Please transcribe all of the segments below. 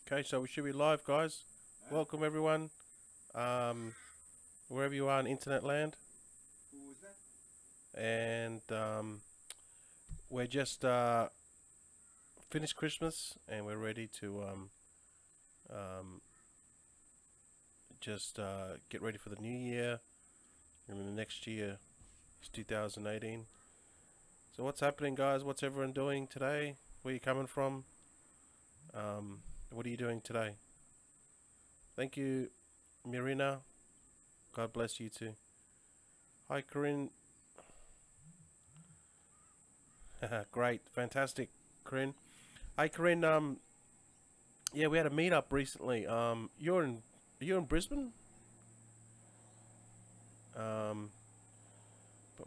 Okay, so we should be live, guys. Welcome, everyone. Wherever you are in internet land. Who was that? And we're just finished Christmas and we're ready to um, just get ready for the new year. And then the next year is 2018. So what's happening, guys? What's everyone doing today? Where you coming from? What are you doing today? Thank you, Mirina. God bless you too. Hi, Corinne. Great, fantastic, Corinne. Hi, Corinne. Yeah, we had a meetup recently. You're in Brisbane. But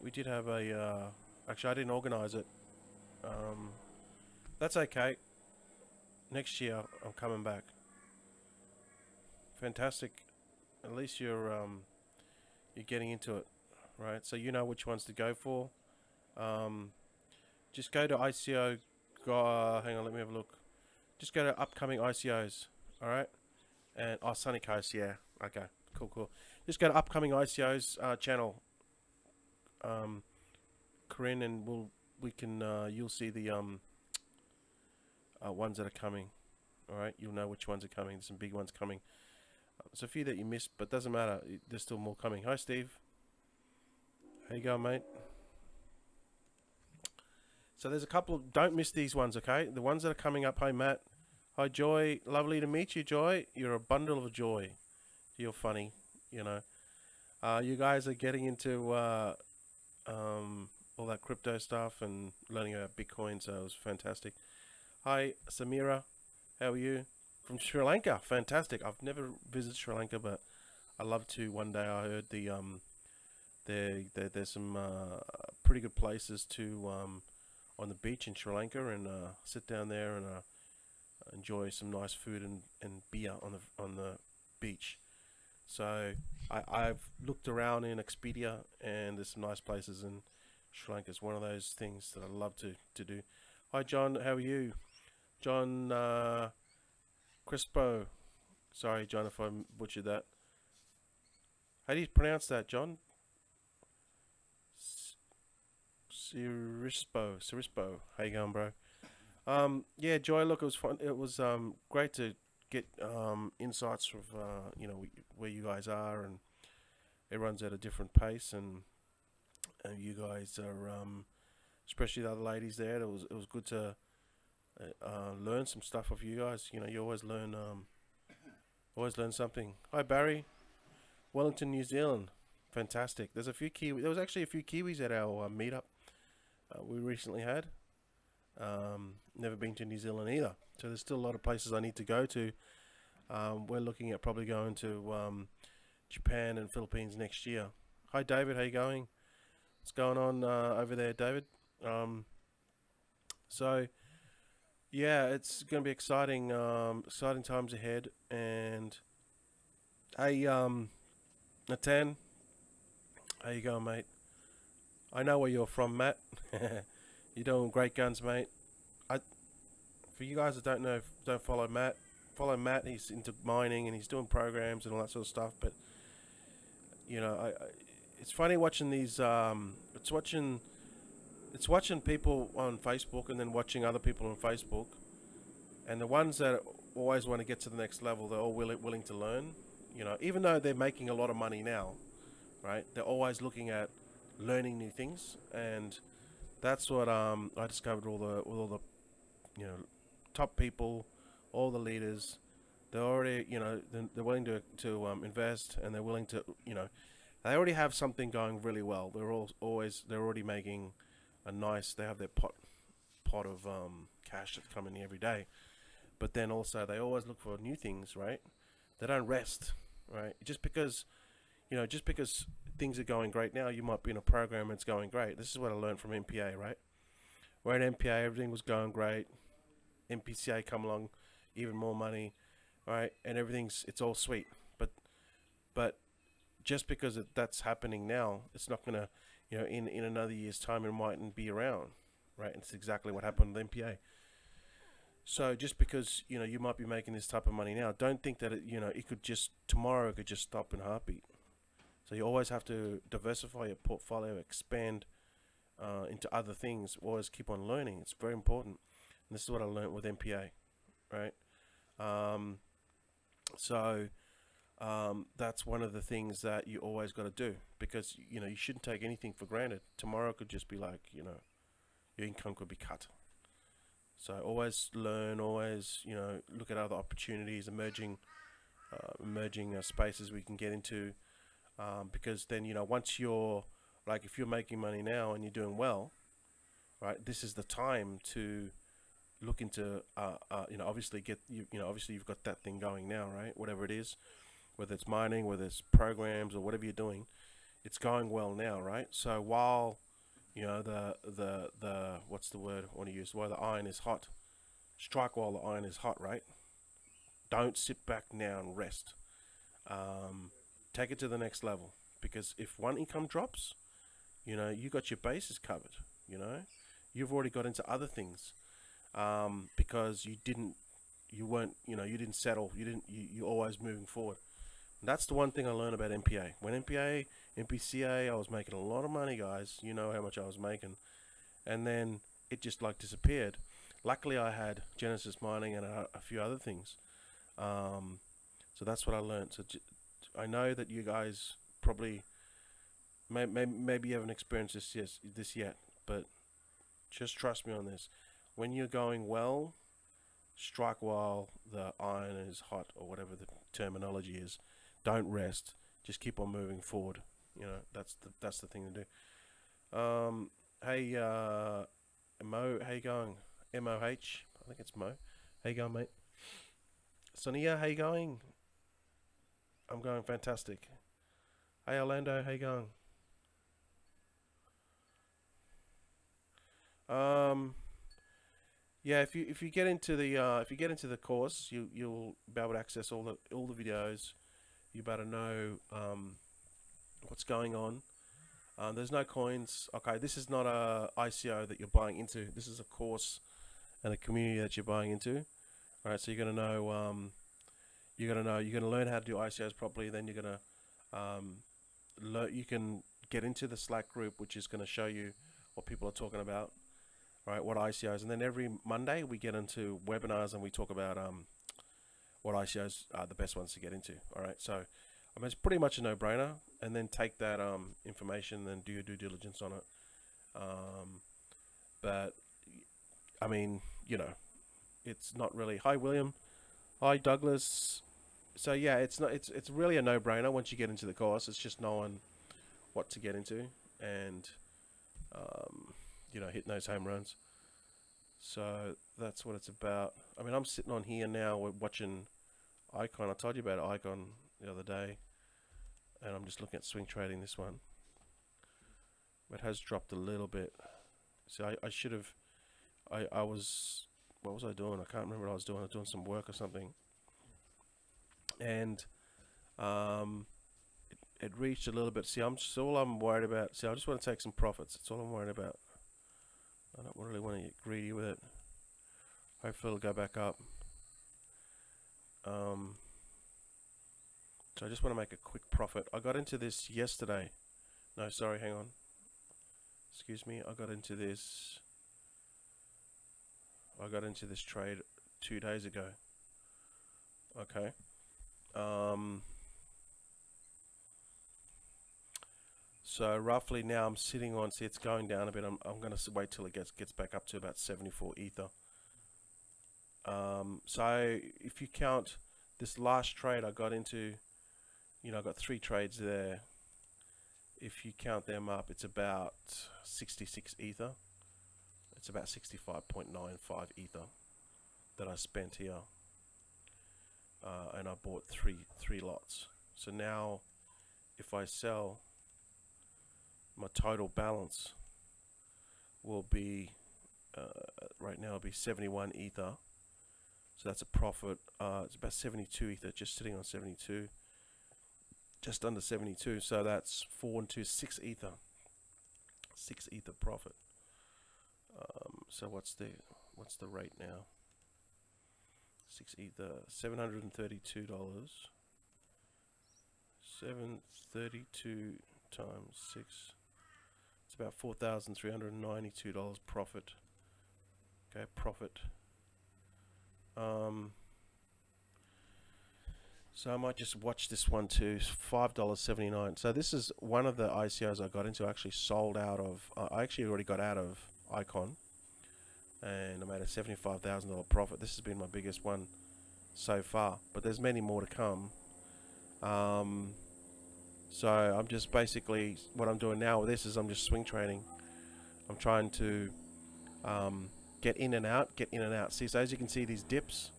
we did have a. Actually, I didn't organise it. Um, that's okay. Next year, I'm coming back. Fantastic. At least you're getting into it, right? So you know which ones to go for. Just go to ICO. Hang on, let me have a look. Just go to upcoming ICOs. All right. And Sunny Coast, yeah. Okay, cool. Just go to upcoming ICOs channel, Corinne, and we can you'll see the ones that are coming. All right, you'll know which ones are coming. There's some big ones coming. There's a few that you missed, but doesn't matter. There's still more coming. Hi, Steve. How you going, mate? So there's a couple. Don't miss these ones, okay? The ones that are coming up. Hi, Matt. Hi, Joy. Lovely to meet you, Joy. You're a bundle of joy. You're funny, you know. You guys are getting into all that crypto stuff and learning about Bitcoin, so it was fantastic. Hi, Samira. How are you? From Sri Lanka. Fantastic. I've never visited Sri Lanka, but I love to one day. I heard there's some pretty good places to on the beach in Sri Lanka and sit down there and enjoy some nice food and beer on the beach. So I've looked around in Expedia and there's some nice places in Sri Lanka. It's one of those things that I love to do. Hi, John. How are you? John Crispo. Sorry, John, if I butchered that. How do you pronounce that, John? Cirispo. How you going, bro? Yeah, Joy. Look, it was fun. It was great to get insights of where you guys are, and everyone's at a different pace, and you guys are especially the other ladies there. It was good to learn some stuff of you guys. You know, you always learn something. Hi, Barry. Wellington, New Zealand. Fantastic. There's a few Kiwi. There was actually a few Kiwis at our meetup we recently had. Never been to New Zealand either, so there's still a lot of places I need to go to. We're looking at probably going to Japan and Philippines next year. Hi, David. How you going? What's going on over there, David? So yeah, it's going to be exciting. Exciting times ahead. And hey, Natan, how you going, mate? I know where you're from, Matt. You're doing great guns, mate. For you guys that don't know, don't follow Matt. Follow Matt. He's into mining and he's doing programs and all that sort of stuff. But you know, it's funny watching these. It's watching people on Facebook and then watching other people on Facebook. And the ones that always want to get to the next level, they're all willing to learn. You know, even though they're making a lot of money now, right? They're always looking at learning new things, and that's what I discovered. All the top people, all the leaders, they're already they're willing to invest, and they're willing to they already have something going really well. They're already making a nice. They have their pot of cash that's coming in every day, but then also they always look for new things, right? They don't rest, right? Just because things are going great now, you might be in a program and it's going great. This is what I learned from MPA, right? Where at MPA everything was going great. MPCA come along, even more money, right? And it's all sweet. But just because that's happening now, it's not gonna, in another year's time it mightn't be around, right? And it's exactly what happened with MPA. So just because you might be making this type of money now, don't think that it could just tomorrow it could just stop in a heartbeat. So you always have to diversify your portfolio, expand into other things. Always keep on learning. It's very important. And this is what I learned with MPA, right? Um, so that's one of the things that you always got to do, because you shouldn't take anything for granted. Tomorrow could just be like your income could be cut. So always learn, always look at other opportunities, emerging spaces we can get into, because then once you're like, if you're making money now and you're doing well, right, this is the time to look into obviously obviously you've got that thing going now, right? Whatever it is, whether it's mining, whether it's programs or whatever you're doing, it's going well now, right? So while the what's the word I want to use, while the iron is hot, strike while the iron is hot, right? Don't sit back now and rest. Take it to the next level, because if one income drops, you got your bases covered. You've already got into other things, because you didn't settle. You're always moving forward. And that's the one thing I learned about MPA. When MPCA, I was making a lot of money, guys. You know how much I was making, and then it just like disappeared. Luckily, I had Genesis Mining and a few other things. So that's what I learned. So I know that you guys probably maybe you haven't experienced this yet, but just trust me on this. When you're going well, strike while the iron is hot, or whatever the terminology is. Don't rest. Just keep on moving forward. That's the thing to do. Hey, Mo, how you going? MOH, I think it's Mo. How you going, mate? Sonia, how you going? I'm going fantastic. Hey, Orlando, how you going? Yeah, if you get into the course, you'll be able to access all the videos. You better know what's going on. There's no coins. Okay, this is not a ICO that you're buying into. This is a course and a community that you're buying into. All right, so you're gonna know. You're gonna learn how to do ICOs properly. Then you're gonna you can get into the Slack group, which is gonna show you what people are talking about. Right, what ICOs, and then every Monday we get into webinars and we talk about what ICOs are the best ones to get into. All right, so I mean, it's pretty much a no-brainer, and then take that information and do your due diligence on it. But I mean, it's not really. Hi, William. Hi, Douglas. So yeah, it's really a no-brainer once you get into the course. It's just knowing what to get into and hitting those home runs. So that's what it's about. I mean, I'm sitting on here now. We're watching Icon. I told you about Icon the other day, and I'm just looking at swing trading this one. It has dropped a little bit. So I should have. I was. What was I doing? I can't remember what I was doing. I was doing some work or something, and it reached a little bit. See, all I'm worried about. See, I just want to take some profits. That's all I'm worried about. I don't really want to get greedy with it. Hopefully it'll go back up. So I just want to make a quick profit. I got into this yesterday. No, sorry, hang on. Excuse me. I got into this trade 2 days ago. Okay. So roughly now I'm sitting on, see, it's going down a bit. I'm going to wait till it gets back up to about 74 ether. So if you count this last trade I got into, I got 3 trades there. If you count them up, it's about 66 ether. It's about 65.95 ether that I spent here. And I bought three lots. So now if I sell, my total balance will be right now it'll be 71 ether. So that's a profit. It's about 72 ether, just sitting on 72, just under 72. So that's 4 and 2, 6 ether, 6 ether profit. So what's the rate now? 6 ether, $732. 732 times 6. It's about $4,392 profit. Okay, profit. So I might just watch this one too. $5.79. So this is one of the ICOs I got into. I actually sold out of. I actually already got out of Icon, and I made a $75,000 profit. This has been my biggest one so far, but there's many more to come. So I'm just basically, what I'm doing now with this is I'm just swing trading. I'm trying to get in and out, get in and out. See, so as you can see these dips,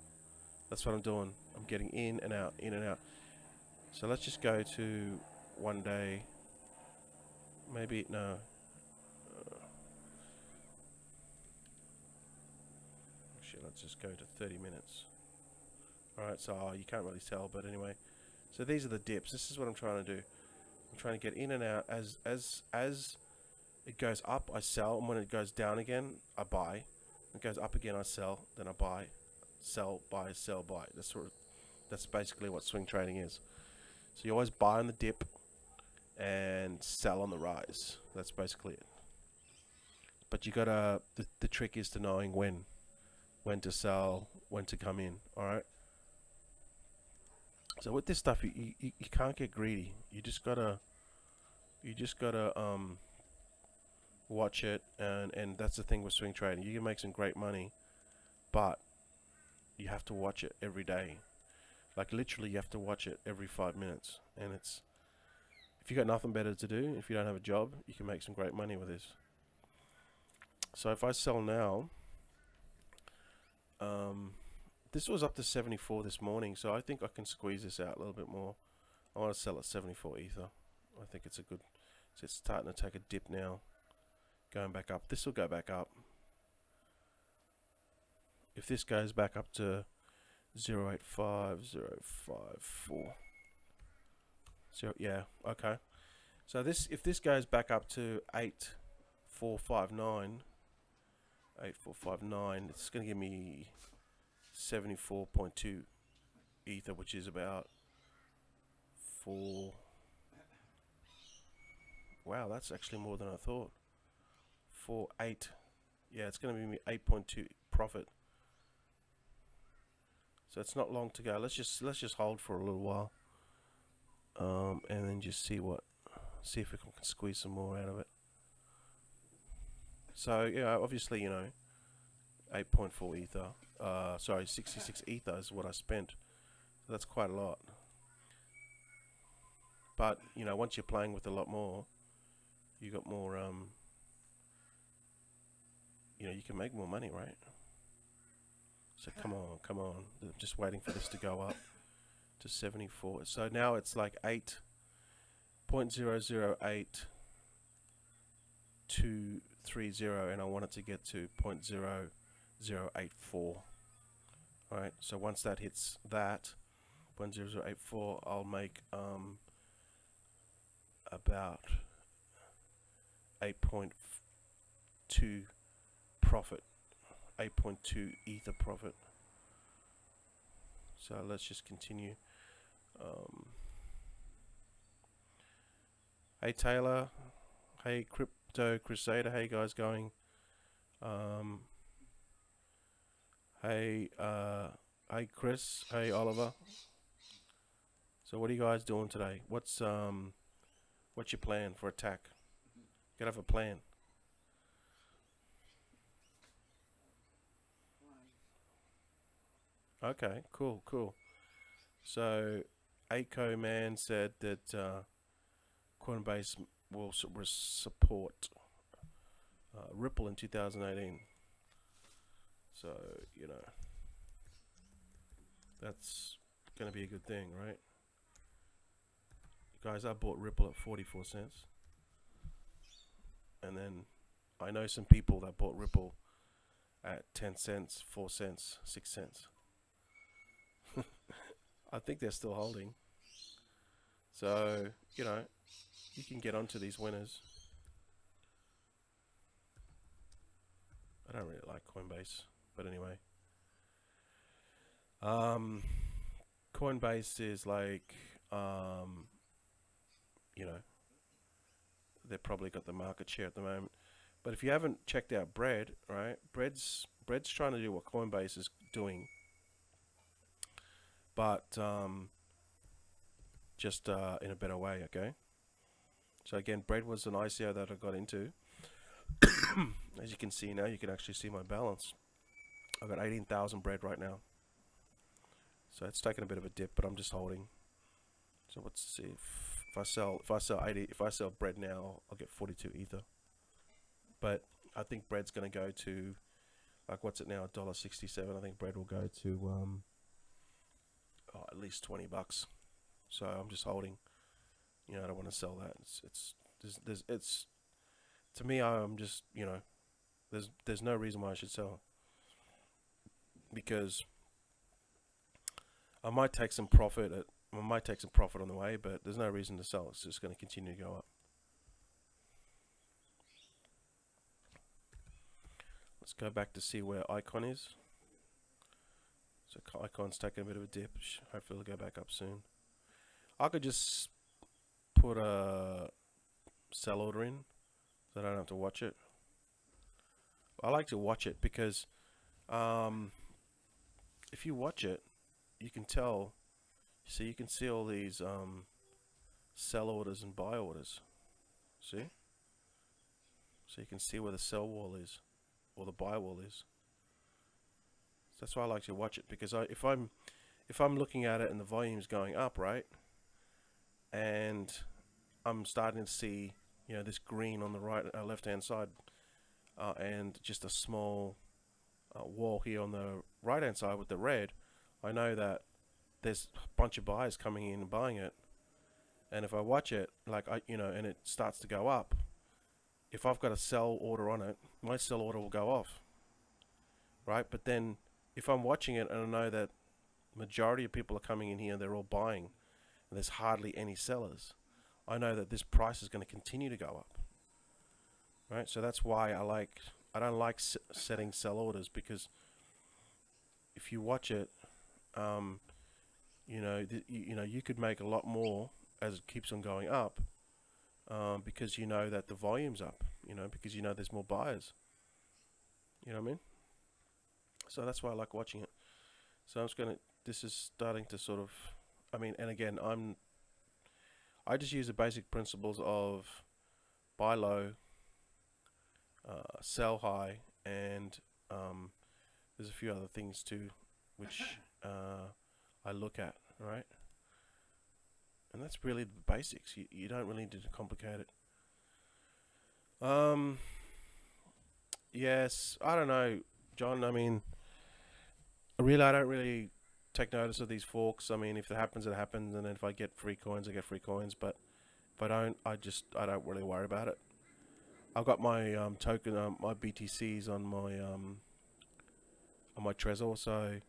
that's what I'm doing. I'm getting in and out, in and out. So let's just go to 1 day. Maybe, no. Actually, let's just go to 30 minutes. Alright, so you can't really tell, but anyway. So these are the dips. This is what I'm trying to do. I'm trying to get in and out. As it goes up, I sell, and when it goes down again, I buy. When it goes up again, I sell, then I buy, sell, buy, sell, buy. That's basically what swing trading is. So you always buy on the dip and sell on the rise. That's basically it. But you gotta, the trick is to knowing when to sell, when to come in. All right. So with this stuff, you can't get greedy. You just gotta watch it, and that's the thing with swing trading. You can make some great money, but you have to watch it every day. Like literally, you have to watch it every 5 minutes. And it's, if you got nothing better to do, if you don't have a job, you can make some great money with this. So if I sell now, this was up to 74 this morning, so I think I can squeeze this out a little bit more. I want to sell at 74 ether. I think it's a good, so it's starting to take a dip now, going back up. This will go back up. If this goes back up to 0.85054, yeah, okay. So this, if this goes back up to 8459, it's going to give me 74.2 ether, which is about 4. Wow, that's actually more than I thought. 4.8. Yeah, it's going to give me 8.2 profit. So it's not long to go. Let's just hold for a little while, and then just see if we can squeeze some more out of it. So yeah, obviously, you know, 8.4 ether. Sorry, 66 ether is what I spent. That's quite a lot. But you know, once you're playing with a lot more, you got more. You know, you can make more money, right? So come on. I'm just waiting for this to go up to 74. So now it's like 8.008230, and I want it to get to 0.0084. Alright, so once that hits that 0.0084, I'll make about 8.2 profit, 8.2 ether profit. So let's just continue. Hey Taylor, hey Crypto Crusader, how you guys going? Hey Chris, hey Oliver. So what are you guys doing today? What's your plan for attack? You gotta have a plan. Okay, cool. So Aiko Man said that Coinbase will support Ripple in 2018. So, you know, that's going to be a good thing, right? Guys, I bought Ripple at 44 cents. And then I know some people that bought Ripple at 10 cents, 4 cents, 6 cents. I think they're still holding. So, you know, you can get onto these winners. I don't really like Coinbase, but anyway. Um, Coinbase is like, um, you know, they've probably got the market share at the moment. But if you haven't checked out Bread, right? Bread's trying to do what Coinbase is doing, but just in a better way. Okay. So again, Bread was an ICO that I got into. As you can see now, you can actually see my balance. I've got 18,000 Bread right now. So it's taken a bit of a dip, but I'm just holding. So let's see if I sell Bread now, I'll get 42 ether. But I think Bread's going to go to, like, what's it now, $1.67. I think Bread will go to at least 20 bucks. So I'm just holding. You know, I don't want to sell that. It's to me, I'm just, you know, there's no reason why I should sell, because I might take some profit on the way, but there's no reason to sell. It's just going to continue to go up. Let's go back to see where Icon is. So Icon's taking a bit of a dip. Hopefully it'll go back up soon. I could just put a sell order in so I don't have to watch it. I like to watch it because if you watch it, you can tell. So you can see all these sell orders and buy orders. See? So you can see where the sell wall is or the buy wall is. So that's why I like to watch it, because if I'm looking at it and the volume's going up, right, and I'm starting to see, you know, this green on the left hand side, and just a small wall here on the right hand side with the red, I know that there's a bunch of buyers coming in and buying it. And if I watch it, like, and it starts to go up, if I've got a sell order on it, my sell order will go off, right? But then if I'm watching it and I know that majority of people are coming in here, they're all buying, and there's hardly any sellers, I know that this price is going to continue to go up, right? So that's why I don't like setting sell orders, because if you watch it, you could make a lot more as it keeps on going up, because you know that the volume's up, because you know there's more buyers. You know what I mean? So that's why I like watching it. So this is starting to sort of, and again, I just use the basic principles of buy low, sell high, and there's a few other things too, which I look at, right? And that's really the basics. You don't really need to complicate it. Yes, I don't know, John. I don't really take notice of these forks. If it happens, it happens, and then if I get free coins, I get free coins. But if I don't, I don't really worry about it. I've got my token, my BTCs on my Trezor. So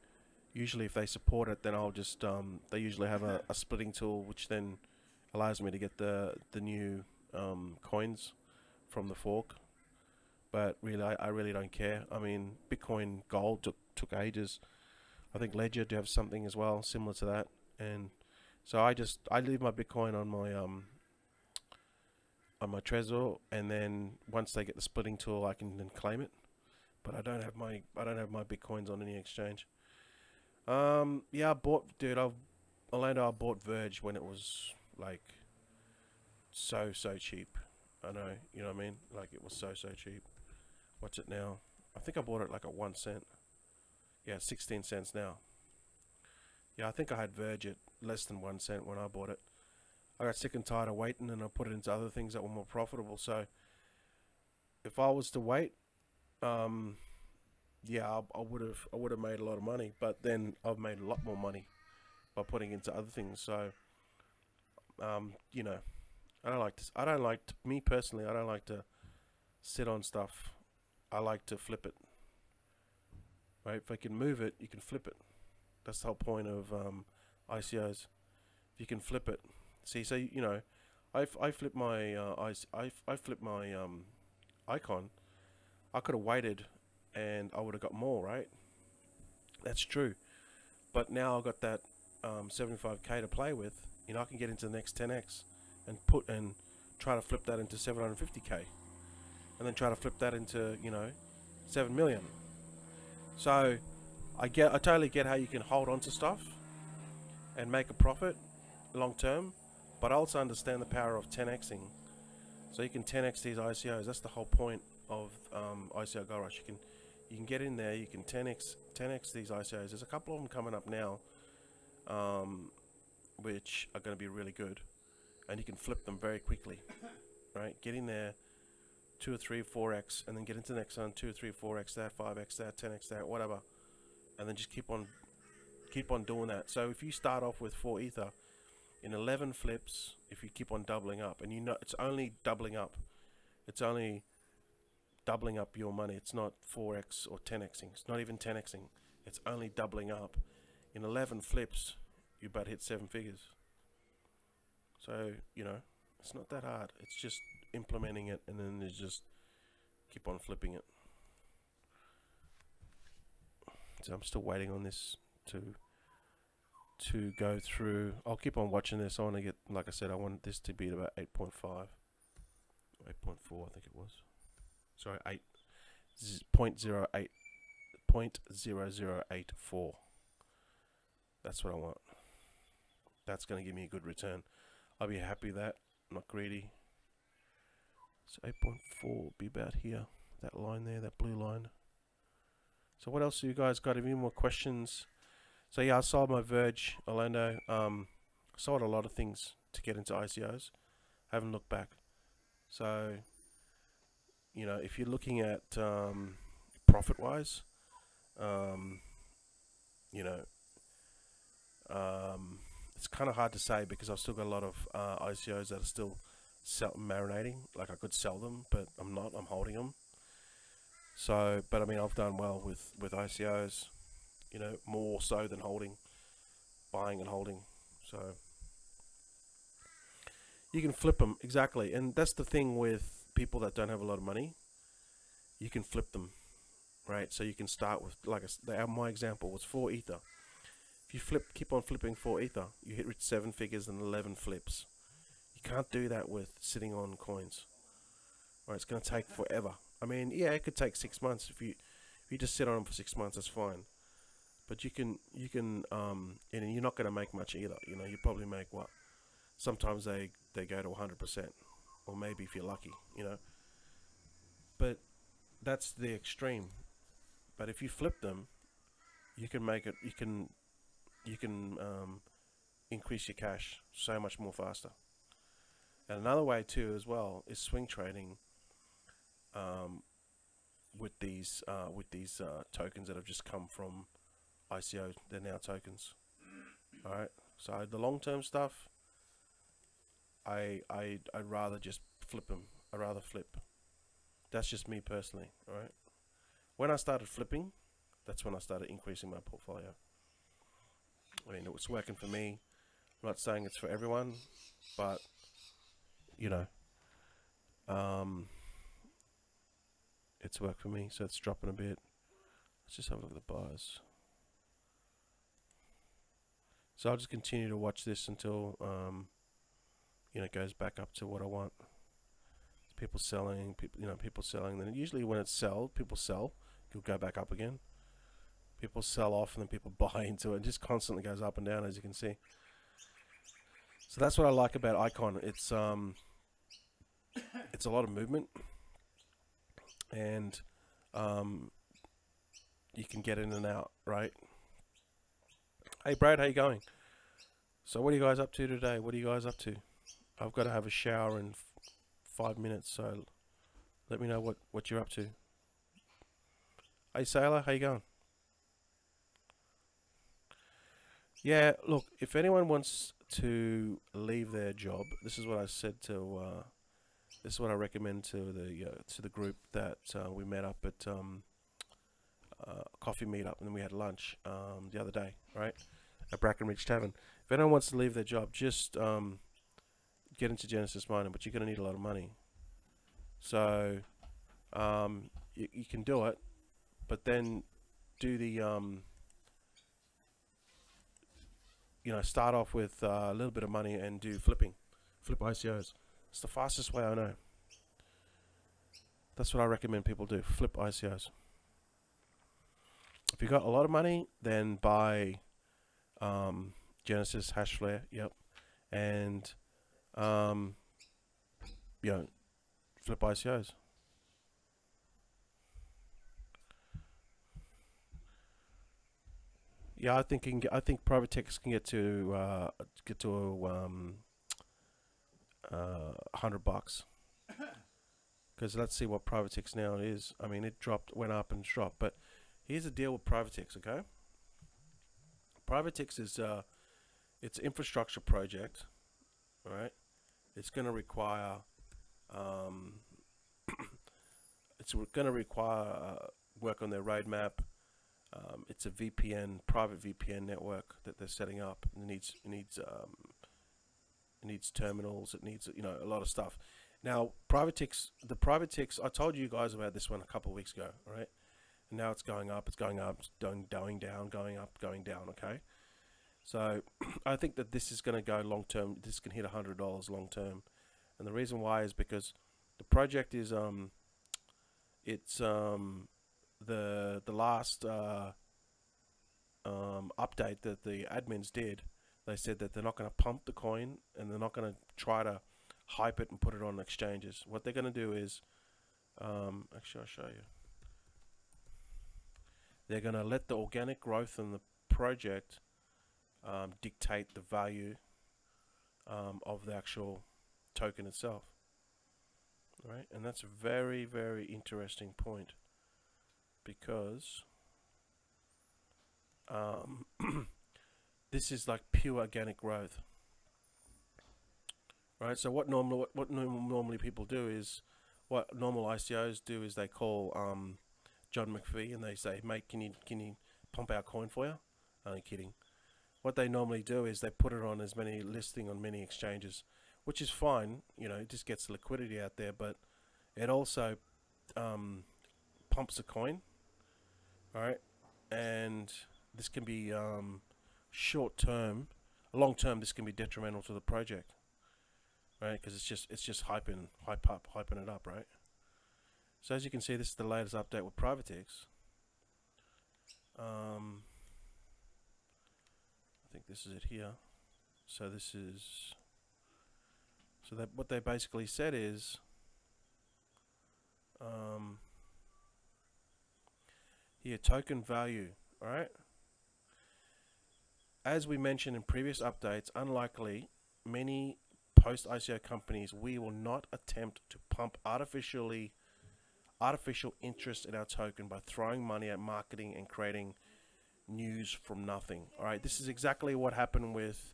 usually, if they support it, then I'll just they usually have a splitting tool, which then allows me to get the new coins from the fork. But really, I really don't care. Bitcoin Gold took ages. I think Ledger do have something as well similar to that, and so I leave my Bitcoin on my Trezor, and then once they get the splitting tool, I can then claim it. But I don't have my Bitcoins on any exchange. Yeah, I bought I bought Verge when it was like so cheap. I know, you know what I mean? Like, it was so cheap. What's it now? I think I bought it like at 1 cent. Yeah, 16 cents now. Yeah, I think I had Verge at less than 1 cent when I bought it. I got sick and tired of waiting, and I put it into other things that were more profitable. So if I was to wait, yeah, I would have made a lot of money. But then I've made a lot more money by putting into other things. So me personally, I don't like to sit on stuff. I like to flip it. Right? If I can move it, you can flip it. That's the whole point of ICOs. If you can flip it. See, so I flip my I flip my icon. I could have waited, and I would have got more, right? That's true. But now I've got that 75k to play with. You know, I can get into the next 10x and try to flip that into 750k, and then try to flip that into 7 million. So I totally get how you can hold on to stuff and make a profit long term, but I also understand the power of 10xing. So you can 10x these ICOs. That's the whole point of ICO Gold Rush. You can get in there. You can 10x these ICOs. There's a couple of them coming up now, which are going to be really good, and you can flip them very quickly. Right? Get in there, 2 or 3, 4x, and then get into the next one, 2 or 3, 4x that, 5x that, 10x that, whatever, and then just keep on doing that. So if you start off with 4 ether, in 11 flips, if you keep on doubling up, and it's only doubling up, it's only doubling up your money. It's not 4x or 10xing. It's not even 10xing. It's only doubling up. In 11 flips, you about hit 7 figures. So it's not that hard. It's just implementing it, and then there's just keep on flipping it. So I'm still waiting on this to go through. I'll keep on watching this. I want to get, like I said, I want this to be at about 8.5, 8.4, I think it was. Sorry, 0.08, 0.0084. That's what I want. That's going to give me a good return. I'll be happy with that. I'm not greedy. So 8.4 be about here. That line there, that blue line. So what else have you guys got? Any more questions? So yeah, I sold my Verge Orlando. Sold a lot of things to get into ICOs. Haven't looked back. So if you're looking at profit wise, it's kind of hard to say because I've still got a lot of ICOs that are still marinating. Like I could sell them, but I'm not. I'm holding them. So, but I mean, I've done well with ICOs. More so than buying and holding. So you can flip them, exactly. And that's the thing with people that don't have a lot of money. You can flip them, right? So you can start with, like my example was 4 ether. If you keep on flipping 4 ether, you hit 7 figures and 11 flips. You can't do that with sitting on coins. Right? It's going to take forever. I mean, yeah, it could take 6 months. If you just sit on them for 6 months, that's fine. But you can, and you're not going to make much either. You probably make what? Sometimes they go to 100%, or maybe if you're lucky, But that's the extreme. But if you flip them, you can make it. You can increase your cash so much more faster. And another way too, as well, is swing trading. With these tokens that have just come from ICO, they're now tokens. Alright, so the long-term stuff, I'd rather just flip them. I'd rather flip. That's just me personally, alright? When I started flipping, that's when I started increasing my portfolio. I mean, it was working for me. I'm not saying it's for everyone, but, it's worked for me, so it's dropping a bit. Let's just have a look at the bars. So I'll just continue to watch this until it goes back up to what I want. People selling, people selling. Then usually when it's people sell, it'll go back up again. People sell off and then people buy into it. It just constantly goes up and down, as you can see. So that's what I like about Icon. It's a lot of movement, and you can get in and out, right? Hey Brad, how you going? So what are you guys up to today? What are you guys up to? I've got to have a shower in 5 minutes, so let me know what you're up to. Hey Sailor, how you going? Yeah, look, if anyone wants to leave their job, this is what I said to this is what I recommend to the group that we met up at coffee meetup, and then we had lunch the other day, right, at Brackenridge Tavern. If anyone wants to leave their job, just get into Genesis Mining, but you're going to need a lot of money. So you can do it, but then do the start off with a little bit of money and do flip ICOs. It's the fastest way I know. That's what I recommend people do, flip ICOs. If you got a lot of money, then buy Genesis, Hashflare, yep, and flip ICOs. Yeah, I think private techs can get to $100. Because let's see what private techs now is. I mean, it went up and dropped. But here's the deal with private techs, okay? Private techs is it's an infrastructure project, all right? It's going to require work on their roadmap. It's a private VPN network that they're setting up. It needs terminals. It needs a lot of stuff. Now, the private techs, I told you guys about this one a couple of weeks ago, all right? And now it's going up, it's going down, going up, going down, okay? So I think that this is going to go long term. This can hit $100 long term, and the reason why is because the project is it's the last update that the admins did. They said that they're not going to pump the coin and they're not going to try to hype it and put it on exchanges. What they're going to do is, actually I'll show you. They're going to let the organic growth in the project dictate the value of the actual token itself. Right? And that's a very, very interesting point, because this is like pure organic growth. Right? So what normally people do is, what normal ICOs do is they call John McPhee and they say, mate, can you pump our coin for you? Only kidding. What they normally do is they put it on as many listing on many exchanges, which is fine. It just gets liquidity out there, but it also pumps the coin. All right, and this can be short term, long term. This can be detrimental to the project, right? Because it's just hyping it up, right? So as you can see, this is the latest update with Privatex. I think this is it here. So this is that what they basically said is here, token value. All right. As we mentioned in previous updates, unlikely many post-ICO companies, we will not attempt to pump artificial interest in our token by throwing money at marketing and creating news from nothing. All right, this is exactly what happened with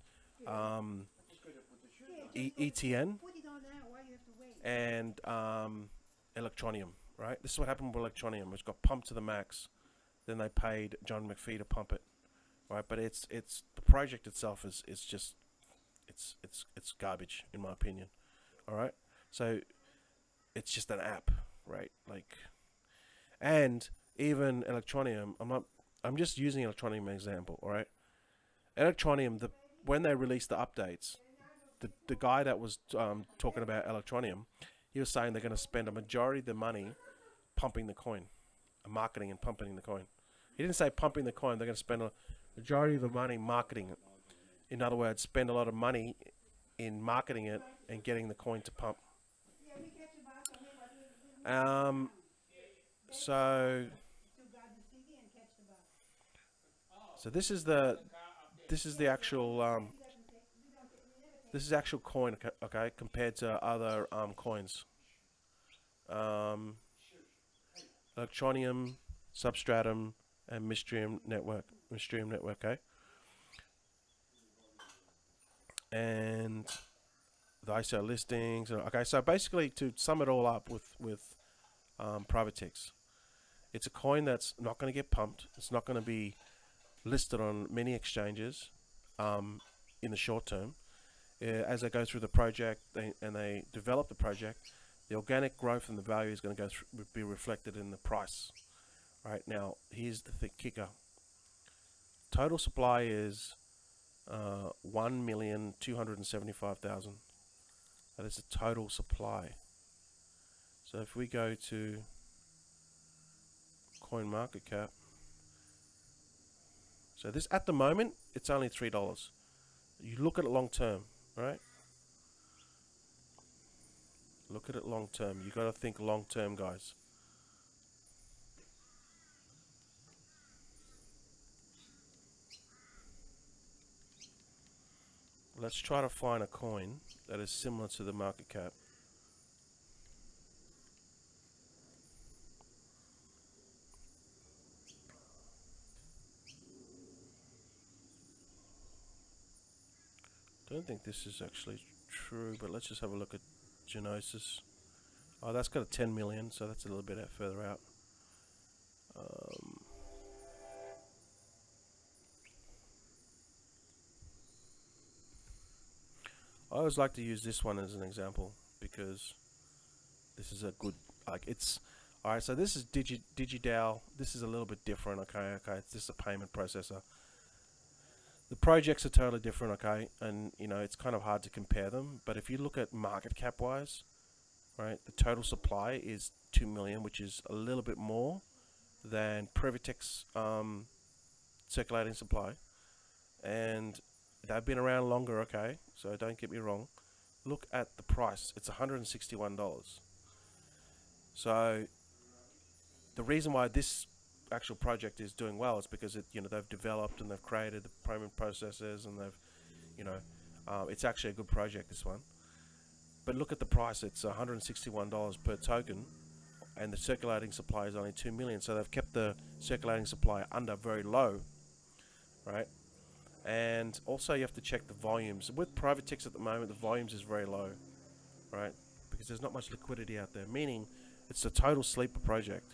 ETN and Electronium. Right, this is what happened with Electronium. It got pumped to the max, then they paid John McPhee to pump it. Right, but it's the project itself is just it's garbage in my opinion. All right, so it's just an app, right? Like, and even Electronium, I'm just using Electronium as an example. All right, Electronium, when they released the updates, the guy that was talking about Electronium, he was saying they're going to spend a majority of the money pumping the coin, marketing and pumping the coin. He didn't say pumping the coin. They're going to spend a majority of the money marketing it. In other words, spend a lot of money in marketing it and getting the coin to pump. So this is the actual this is actual coin, okay, compared to other coins. Electronium, Substratum, and Mystrium network, okay. And the ICO listings. Okay, so basically, to sum it all up with Privatex, it's a coin that's not going to get pumped. It's not going to be listed on many exchanges in the short term. As they go through the project and they develop the project, the organic growth and the value is going to be reflected in the price. Right now, here's the kicker. Total supply is 1,275,000. That is the total supply. So if we go to coin market cap, so this at the moment it's only $3. You look at it long term, right? Look at it long term. You got to think long term, guys. Let's try to find a coin that is similar to the market cap. Don't think this is actually true, but let's just have a look at Genosis. Oh, that's got a 10 million, so that's a little bit further out. I always like to use this one as an example because this is a good, like it's, alright, so this is DigiDAO. This is a little bit different, okay, it's just a payment processor. The projects are totally different, okay, and you know, it's kind of hard to compare them, but if you look at market cap wise, right, the total supply is 2 million, which is a little bit more than Privitech's circulating supply, and they've been around longer, okay, so don't get me wrong. Look at the price, it's $161. So the reason why this actual project is doing well is because it, you know, they've developed and they've created the payment processes, and they've, you know, it's actually a good project, this one. But look at the price, it's $161 per token, and the circulating supply is only 2 million, so they've kept the circulating supply under very low, right? And also you have to check the volumes. With private techs at the moment, the volumes is very low, right? Because there's not much liquidity out there, meaning it's a total sleeper project.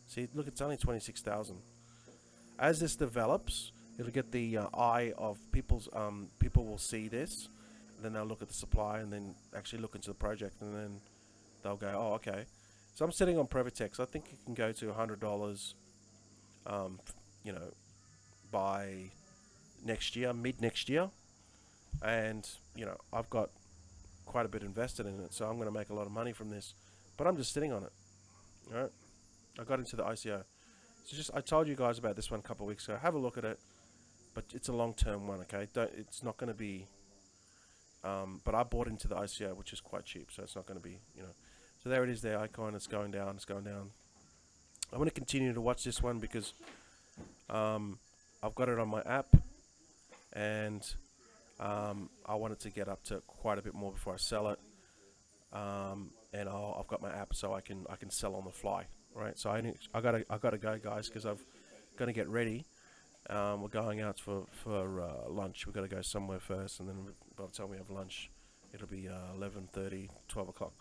See, look, it's only 26,000. As this develops, it'll get the eye of people's, people will see this, and then they'll look at the supply and then actually look into the project, and then they'll go, oh, okay. So I'm sitting on Privitex. I think it can go to $100, you know, by next year, mid next year. And, you know, I've got quite a bit invested in it, so I'm going to make a lot of money from this. But I'm just sitting on it, all right? I got into the ICO. So just, I told you guys about this one a couple of weeks ago. Have a look at it, but it's a long-term one, okay? It's not going to be, but I bought into the ICO, which is quite cheap, so it's not going to be, you know. So there it is, the icon, it's going down, it's going down. I'm going to continue to watch this one because I've got it on my app, and I want it to get up to quite a bit more before I sell it. And I've got my app, so I can sell on the fly, right? So I gotta go, guys, because I've got to get ready. We're going out for lunch. We've got to go somewhere first, and then by the time we have lunch, it'll be 11:30, 12 o'clock.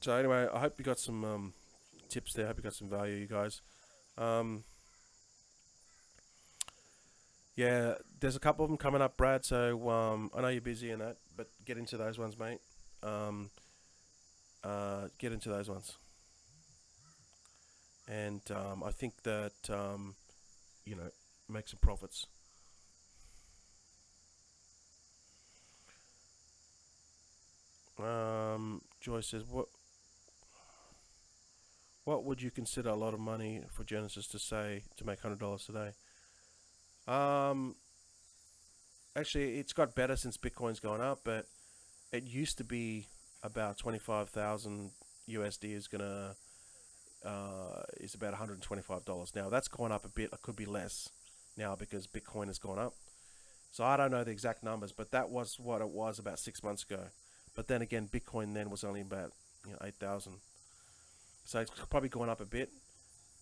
So anyway, I hope you got some tips there. I hope you got some value, you guys. Yeah, there's a couple of them coming up, Brad, so I know you're busy and that, but get into those ones, mate. Get into those ones. And I think that, you know, make some profits. Joy says, what would you consider a lot of money for Genesis to make $100 today? Actually, it's got better since Bitcoin's gone up, but it used to be about 25,000 USD is about $125. Now that's gone up a bit. It could be less now because Bitcoin has gone up. So I don't know the exact numbers, but that was what it was about 6 months ago. But then again, Bitcoin then was only about 8,000. So it's probably gone up a bit.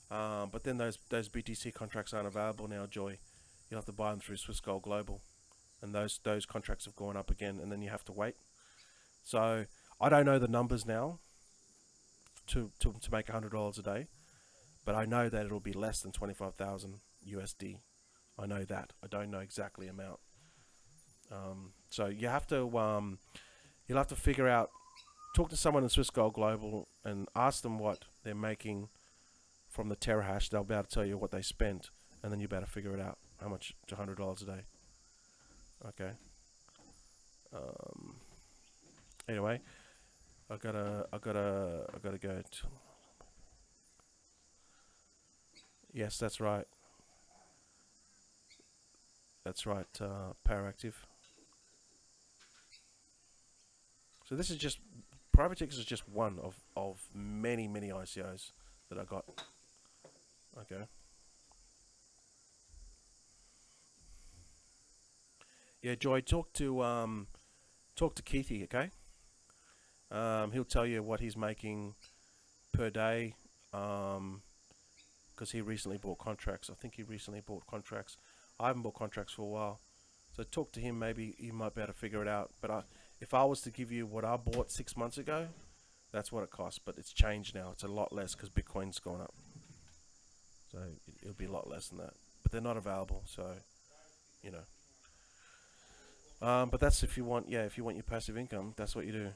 But then those BTC contracts aren't available now, Joy. You'll have to buy them through Swiss Gold Global, and those contracts have gone up again, and then you have to wait. So I don't know the numbers now to make $100 a day, but I know that it'll be less than 25,000 USD. I know that. I don't know exactly amount. So you have to you'll have to figure out. Talk to someone in Swiss Gold Global and ask them what they're making from the terahash. They'll be able to tell you what they spent, and then you better figure it out. How much to $100 a day. Okay. Anyway, I gotta go. Yes, that's right. That's right. Power active. So this is just private tickets is just one of many ICOs that I got. Okay. Yeah, Joy, talk to Keithy, okay? He'll tell you what he's making per day. Because he recently bought contracts. I think he recently bought contracts. I haven't bought contracts for a while. So talk to him. Maybe you might be able to figure it out. But if I was to give you what I bought 6 months ago, that's what it costs. But it's changed now. It's a lot less because Bitcoin's gone up. So it'll be a lot less than that. But they're not available. So, you know. But that's if you want, yeah, if you want your passive income, that's what you do.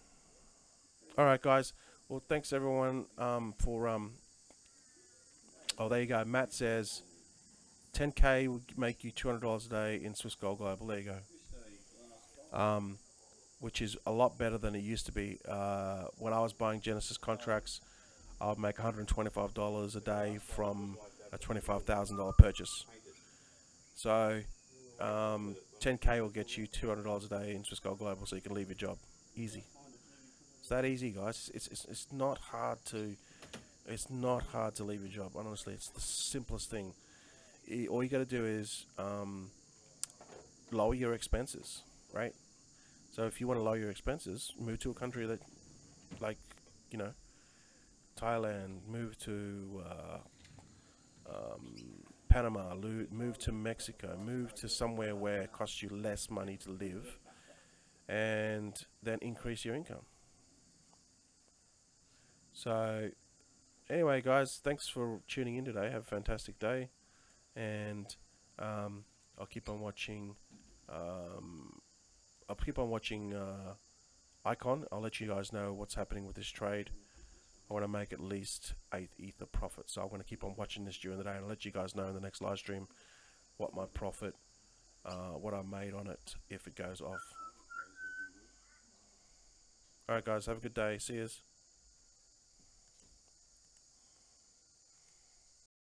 All right, guys. Well, thanks everyone for oh, there you go. Matt says 10K would make you $200 a day in Swiss Gold Global. There you go. Which is a lot better than it used to be. When I was buying Genesis contracts, I would make $125 a day from a $25,000 purchase. So 10K will get you $200 a day in Swiss Gold Global, so you can leave your job. Easy. It's that easy, guys. It's not hard to leave your job. Honestly, it's the simplest thing. All you got to do is lower your expenses, right? So if you want to lower your expenses, move to a country that, like, you know, Thailand. Move to Panama. Move to Mexico. Move to somewhere where it costs you less money to live, and then increase your income. So anyway, guys, thanks for tuning in today. Have a fantastic day, and I'll keep on watching. I'll keep on watching Icon. I'll let you guys know what's happening with this trade. I want to make at least 8 Ether profit, so I'm going to keep on watching this during the day and I'll let you guys know in the next live stream what my profit, what I made on it if it goes off. Alright guys, have a good day. See yous.